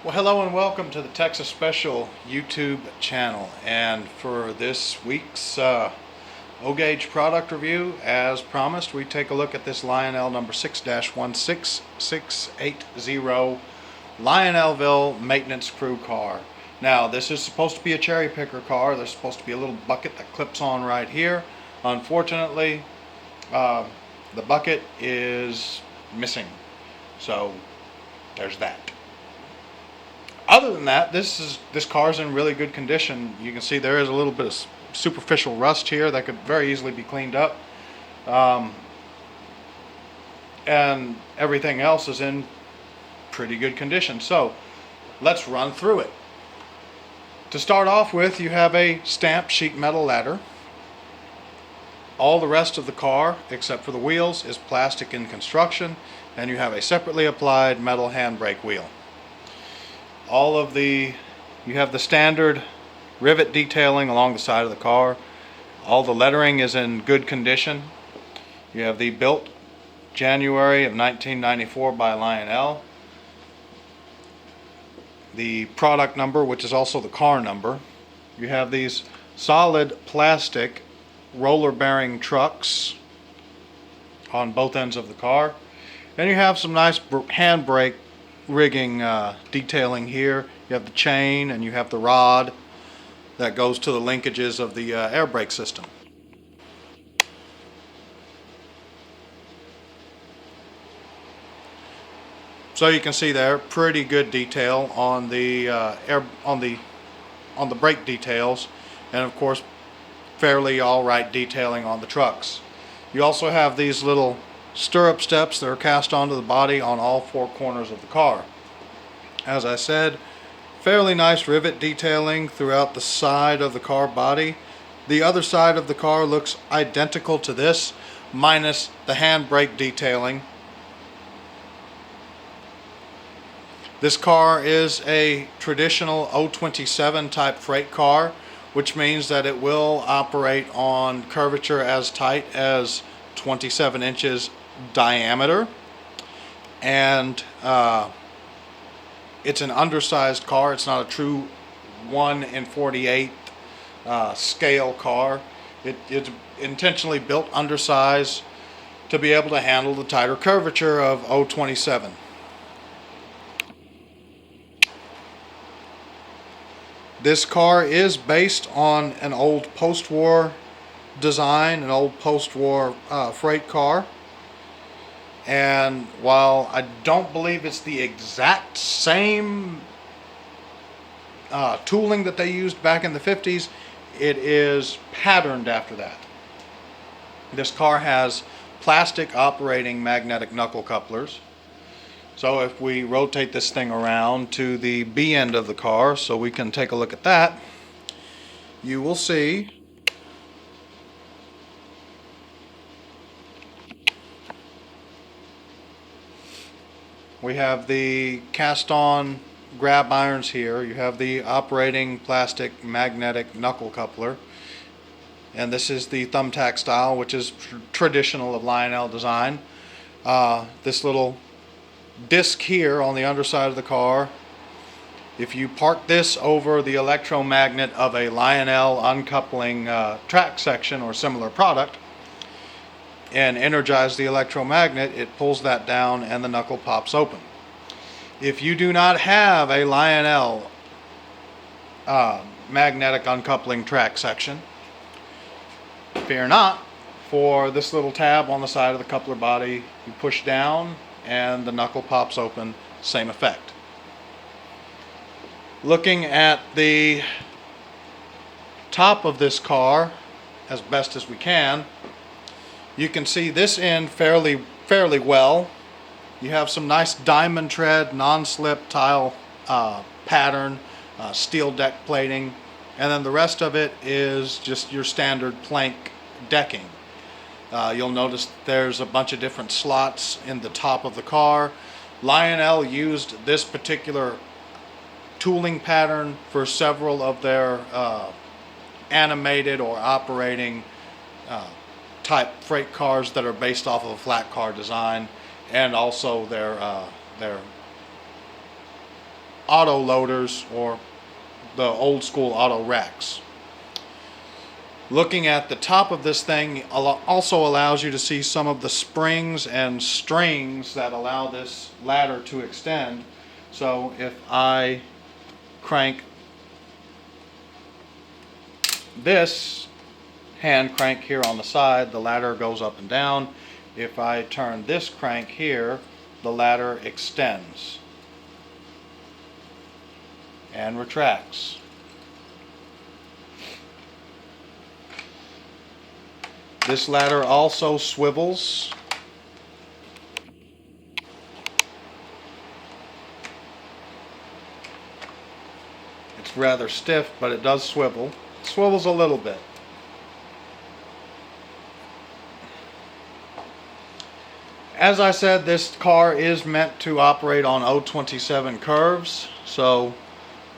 Well, hello and welcome to the Texas Special YouTube channel. And for this week's O-Gauge product review, as promised, we take a look at this Lionel number 6-16680 Lionelville Maintenance Crew Car. Now, this is supposed to be a cherry picker car. There's supposed to be a little bucket that clips on right here. Unfortunately, the bucket is missing. So, there's that. Other than that, this car's in really good condition. You can see there is a little bit of superficial rust here that could very easily be cleaned up. And everything else is in pretty good condition. So let's run through it. To start off with, you have a stamped sheet metal ladder. All the rest of the car, except for the wheels, is plastic in construction, and you have a separately applied metal handbrake wheel. You have the standard rivet detailing along the side of the car. All the lettering is in good condition. You have the built January of 1994 by Lionel. The product number, which is also the car number. You have these solid plastic roller bearing trucks on both ends of the car. And you have some nice handbrake rigging detailing here. You have the chain and you have the rod that goes to the linkages of the air brake system. So you can see there, pretty good detail on the on the brake details, and of course fairly alright detailing on the trucks. You also have these little stirrup steps that are cast onto the body on all four corners of the car. As I said, fairly nice rivet detailing throughout the side of the car body. The other side of the car looks identical to this, minus the handbrake detailing. This car is a traditional 027 type freight car, which means that it will operate on curvature as tight as 27 inches diameter, and it's an undersized car. It's not a true 1 in 48 scale car. It's intentionally built undersized to be able to handle the tighter curvature of 027. This car is based on an old post-war design, an old post-war freight car. And while I don't believe it's the exact same tooling that they used back in the 50s, it is patterned after that. This car has plastic operating magnetic knuckle couplers. So if we rotate this thing around to the B end of the car so we can take a look at that, you will see we have the cast-on grab irons here. You have the operating plastic magnetic knuckle coupler. And this is the thumbtack style, which is traditional of Lionel design. This little disc here on the underside of the car, if you park this over the electromagnet of a Lionel uncoupling track section or similar product and energize the electromagnet, it pulls that down and the knuckle pops open. If you do not have a Lionel magnetic uncoupling track section, fear not, for this little tab on the side of the coupler body, you push down and the knuckle pops open, same effect. Looking at the top of this car as best as we can, you can see this end fairly well. You have some nice diamond tread, non-slip tile pattern, steel deck plating, and then the rest of it is just your standard plank decking. You'll notice there's a bunch of different slots in the top of the car. Lionel used this particular tooling pattern for several of their animated or operating type freight cars that are based off of a flat car design, and also their auto loaders or the old school auto racks. Looking at the top of this thing also allows you to see some of the springs and strings that allow this ladder to extend. So if I crank this hand crank here on the side, the ladder goes up and down. If I turn this crank here, the ladder extends and retracts. This ladder also swivels. It's rather stiff, but it does swivel. It swivels a little bit. As I said, this car is meant to operate on 027 curves, so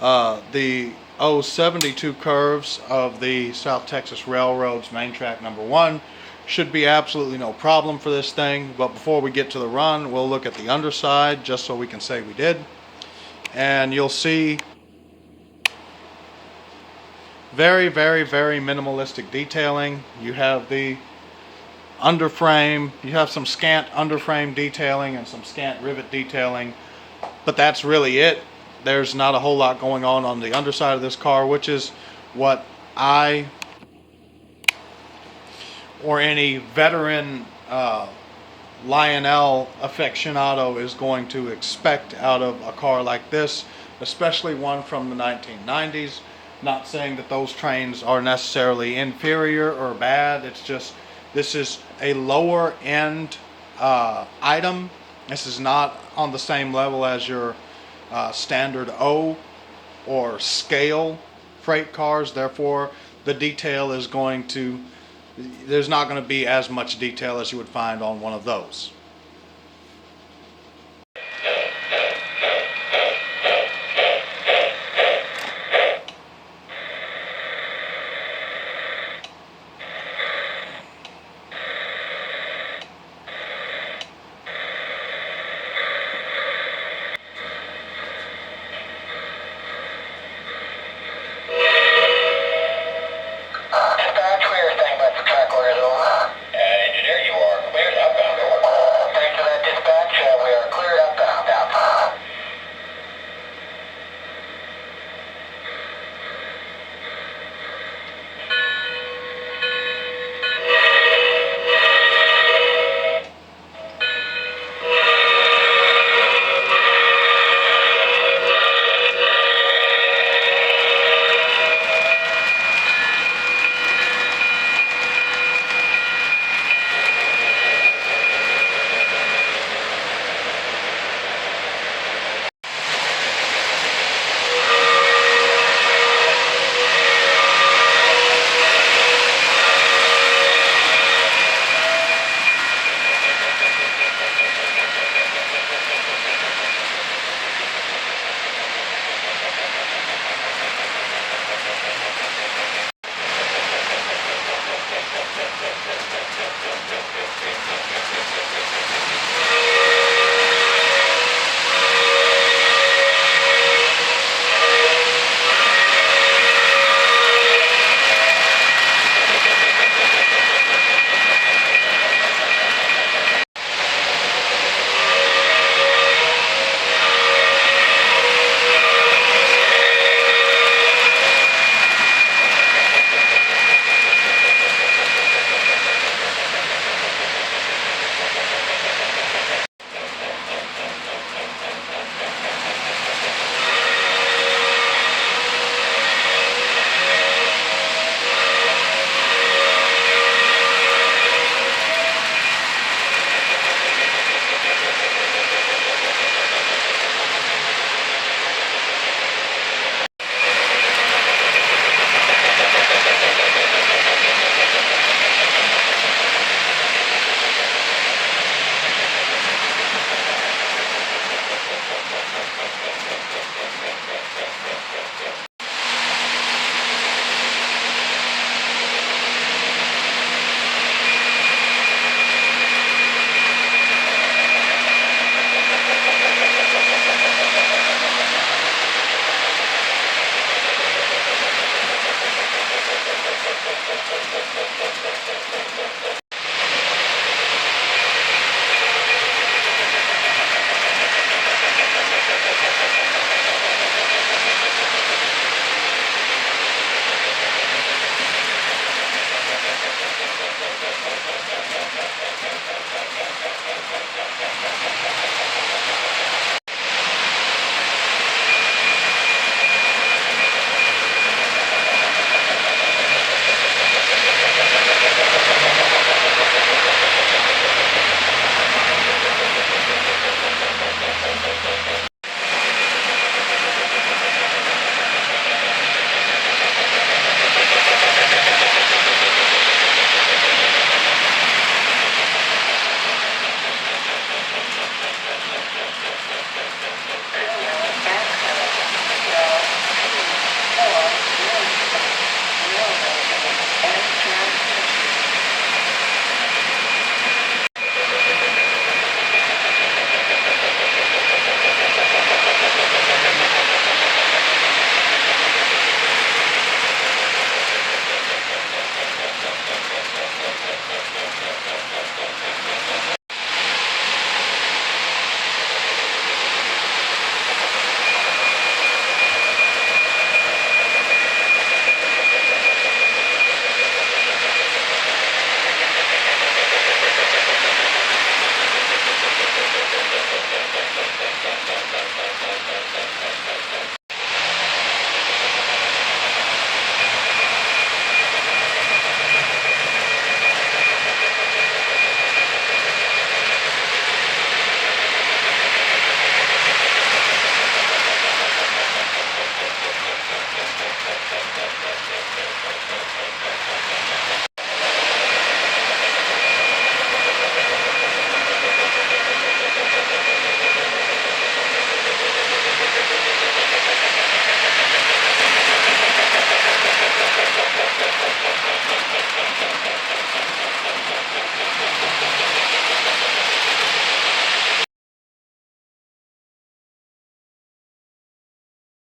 the 072 curves of the South Texas Railroad's main track number 1 should be absolutely no problem for this thing. But before we get to the run, we'll look at the underside just so we can say we did. And you'll see very, very, very minimalistic detailing. You have the underframe, you have some scant underframe detailing and some scant rivet detailing, but that's really it. There's not a whole lot going on the underside of this car, which is what I or any veteran Lionel aficionado is going to expect out of a car like this, especially one from the 1990s. Not saying that those trains are necessarily inferior or bad, it's just this is a lower end item. This is not on the same level as your standard O or scale freight cars. Therefore, the detail is going to, there's not going to be as much detail as you would find on one of those.